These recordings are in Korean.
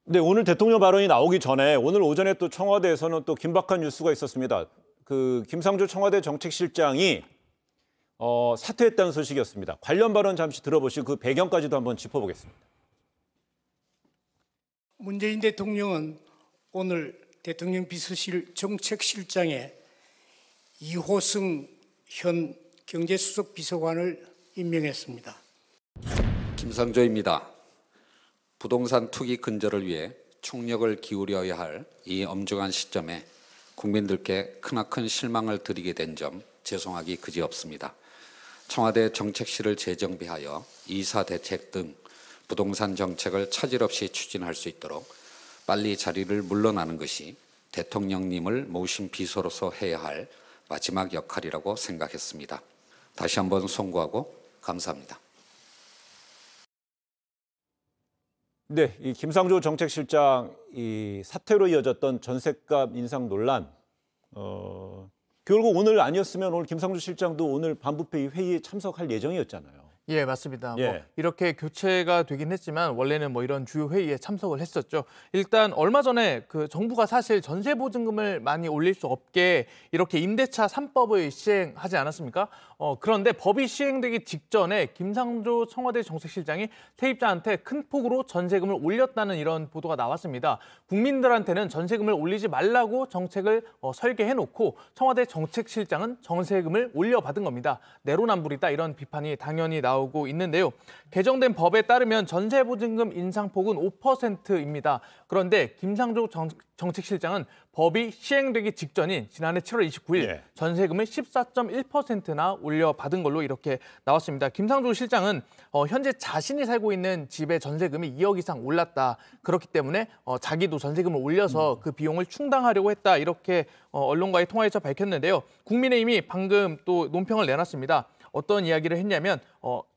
네, 오늘 대통령 발언이 나오기 전에 오늘 오전에 또 청와대에서는 또 긴박한 뉴스가 있었습니다. 그 김상조 청와대 정책실장이 사퇴했다는 소식이었습니다. 관련 발언 잠시 들어보시고 그 배경까지도 한번 짚어보겠습니다. 문재인 대통령은 오늘 대통령 비서실 정책실장에 이호승 현 경제수석 비서관을 임명했습니다. 김상조입니다. 부동산 투기 근절을 위해 총력을 기울여야 할 이 엄중한 시점에 국민들께 크나큰 실망을 드리게 된 점 죄송하기 그지없습니다. 청와대 정책실을 재정비하여 이사 대책 등 부동산 정책을 차질 없이 추진할 수 있도록 빨리 자리를 물러나는 것이 대통령님을 모신 비서로서 해야 할 마지막 역할이라고 생각했습니다. 다시 한번 송구하고 감사합니다. 네, 이 김상조 정책실장 이 사퇴로 이어졌던 전셋값 인상 논란. 결국 오늘 아니었으면 오늘 김상조 실장도 오늘 반부패 회의에 참석할 예정이었잖아요. 예, 맞습니다. 예. 뭐 이렇게 교체가 되긴 했지만 원래는 뭐 이런 주요 회의에 참석을 했었죠. 일단 얼마 전에 그 정부가 사실 전세 보증금을 많이 올릴 수 없게 이렇게 임대차 3법을 시행하지 않았습니까? 그런데 법이 시행되기 직전에 김상조 청와대 정책실장이 세입자한테 큰 폭으로 전세금을 올렸다는 이런 보도가 나왔습니다. 국민들한테는 전세금을 올리지 말라고 정책을 설계해놓고 청와대 정책실장은 전세금을 올려받은 겁니다. 내로남불이다 이런 비판이 당연히 나오고 있는데요. 개정된 법에 따르면 전세보증금 인상폭은 5%입니다. 그런데 김상조 정책실장은 법이 시행되기 직전인 지난해 7월 29일 전세금을 14.1%나 올려받은 걸로 이렇게 나왔습니다. 김상조 실장은 현재 자신이 살고 있는 집의 전세금이 2억 이상 올랐다. 그렇기 때문에 자기도 전세금을 올려서 그 비용을 충당하려고 했다. 이렇게 언론과의 통화에서 밝혔는데요. 국민의힘이 방금 또 논평을 내놨습니다. 어떤 이야기를 했냐면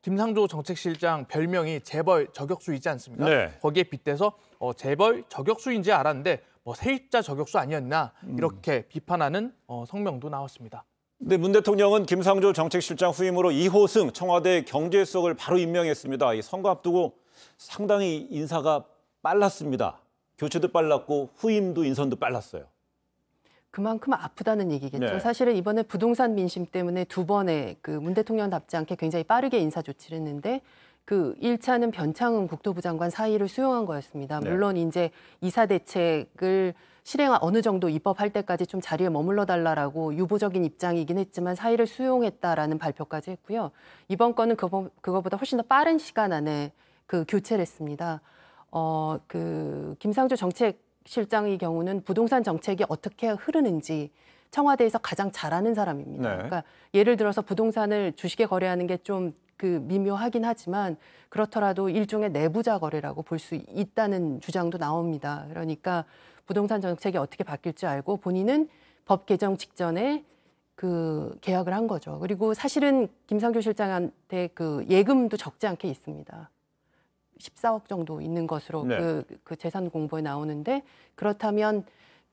김상조 정책실장 별명이 재벌 저격수이지 않습니까? 네. 거기에 빗대서 재벌 저격수인지 알았는데 세입자 저격수 아니었나 이렇게 비판하는 성명도 나왔습니다. 네, 문 대통령은 김상조 정책실장 후임으로 이호승 청와대 경제수석을 바로 임명했습니다. 이 선거 앞두고 상당히 인사가 빨랐습니다. 교체도 빨랐고 후임도 인선도 빨랐어요. 그만큼 아프다는 얘기겠죠. 네. 사실은 이번에 부동산 민심 때문에 두 번의 그 문 대통령답지 않게 굉장히 빠르게 인사 조치를 했는데 그 1차는 변창흠 국토부 장관 사의를 수용한 거였습니다. 네. 물론 이제 이사 대책을 어느 정도 입법할 때까지 좀 자리에 머물러 달라라고 유보적인 입장이긴 했지만 사의를 수용했다라는 발표까지 했고요. 이번 건은 그거보다 훨씬 더 빠른 시간 안에 그 교체를 했습니다. 그 김상조 정책실장의 경우는 부동산 정책이 어떻게 흐르는지 청와대에서 가장 잘 아는 사람입니다. 네. 그러니까 예를 들어서 부동산을 주식에 거래하는 게 좀 그 미묘하긴 하지만 그렇더라도 일종의 내부자 거래라고 볼 수 있다는 주장도 나옵니다. 그러니까 부동산 정책이 어떻게 바뀔지 알고 본인은 법 개정 직전에 그 계약을 한 거죠. 그리고 사실은 김상조 실장한테 그 예금도 적지 않게 있습니다. 14억 정도 있는 것으로 네. 그 재산 공보에 나오는데 그렇다면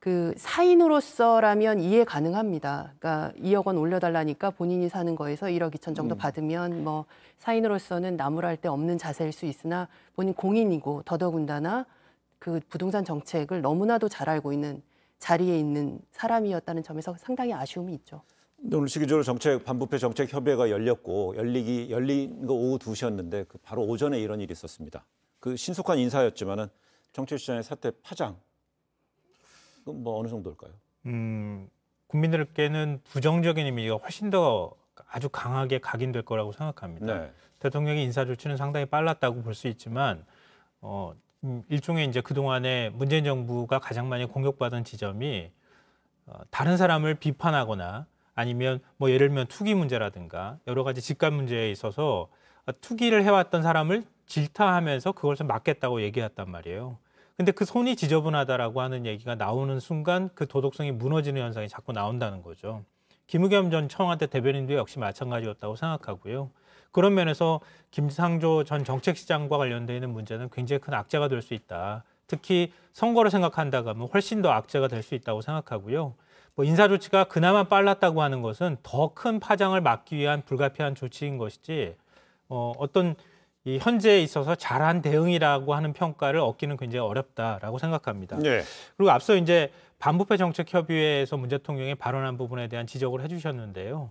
그 사인으로서라면 이해 가능합니다. 그러니까 2억 원 올려달라니까 본인이 사는 거에서 1억 2천 정도 받으면 뭐 사인으로서는 나무랄 데 없는 자세일 수 있으나 본인 공인이고 더더군다나 그 부동산 정책을 너무나도 잘 알고 있는 자리에 있는 사람이었다는 점에서 상당히 아쉬움이 있죠. 오늘 시기적으로 반부패 정책 협의회가 열린 거 오후 2시였는데 그 바로 오전에 이런 일이 있었습니다. 그 신속한 인사였지만은 정책실장의 사퇴 파장 뭐 어느 정도일까요? 국민들께는 부정적인 이미지가 훨씬 더 아주 강하게 각인될 거라고 생각합니다. 네. 대통령의 인사 조치는 상당히 빨랐다고 볼 수 있지만 일종의 이제 그동안에 문재인 정부가 가장 많이 공격받은 지점이 다른 사람을 비판하거나 아니면 뭐 예를 들면 투기 문제라든가 여러 가지 집값 문제에 있어서 투기를 해왔던 사람을 질타하면서 그것을 막겠다고 얘기했단 말이에요. 근데 그 손이 지저분하다라고 하는 얘기가 나오는 순간 그 도덕성이 무너지는 현상이 자꾸 나온다는 거죠. 김의겸 전 청와대 대변인도 역시 마찬가지였다고 생각하고요. 그런 면에서 김상조 전 정책실장과 관련되어 있는 문제는 굉장히 큰 악재가 될 수 있다. 특히 선거를 생각한다고 하면 훨씬 더 악재가 될 수 있다고 생각하고요. 뭐 인사 조치가 그나마 빨랐다고 하는 것은 더 큰 파장을 막기 위한 불가피한 조치인 것이지 어떤 이 현재에 있어서 잘한 대응이라고 하는 평가를 얻기는 굉장히 어렵다라고 생각합니다. 네. 그리고 앞서 이제 반부패 정책협의회에서 문 대통령이 발언한 부분에 대한 지적을 해주셨는데요.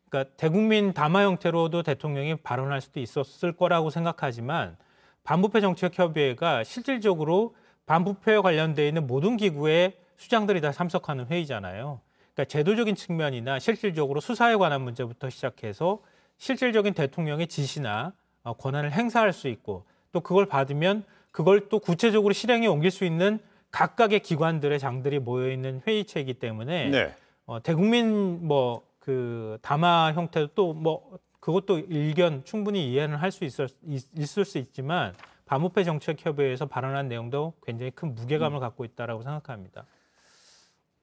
그러니까 대국민 담화 형태로도 대통령이 발언할 수도 있었을 거라고 생각하지만 반부패 정책협의회가 실질적으로 반부패와 관련돼 있는 모든 기구의 수장들이 다 참석하는 회의잖아요. 그러니까 제도적인 측면이나 실질적으로 수사에 관한 문제부터 시작해서 실질적인 대통령의 지시나 권한을 행사할 수 있고 또 그걸 받으면 그걸 또 구체적으로 실행에 옮길 수 있는 각각의 기관들의 장들이 모여 있는 회의체이기 때문에 네. 대국민 그 담화 형태도 또 그것도 일견 충분히 이해는 할 수 있을 수 있지만 반부패 정책협의회에서 발언한 내용도 굉장히 큰 무게감을 갖고 있다라고 생각합니다.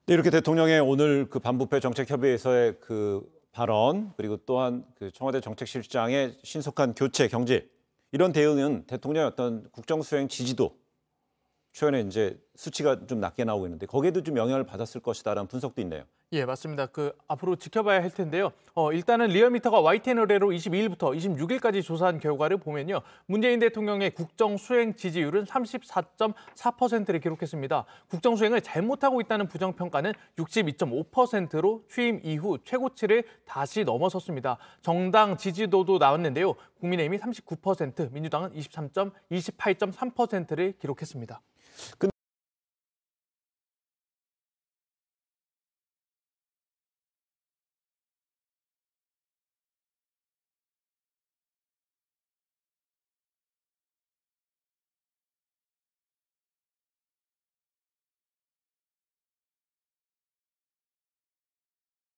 네, 이렇게 대통령의 오늘 그 반부패 정책협의회에서의 그 발언 그리고 또한 그 청와대 정책실장의 신속한 교체 경질 이런 대응은 대통령의 어떤 국정수행 지지도 최근에 이제 수치가 좀 낮게 나오고 있는데 거기에도 좀 영향을 받았을 것이다라는 분석도 있네요. 예, 맞습니다. 앞으로 지켜봐야 할 텐데요. 일단은 리얼미터가 YTN 의뢰로 22일부터 26일까지 조사한 결과를 보면요. 문재인 대통령의 국정 수행 지지율은 34.4%를 기록했습니다. 국정 수행을 잘못하고 있다는 부정평가는 62.5%로 취임 이후 최고치를 다시 넘어섰습니다. 정당 지지도도 나왔는데요. 국민의힘이 39%, 민주당은 28.3%를 기록했습니다.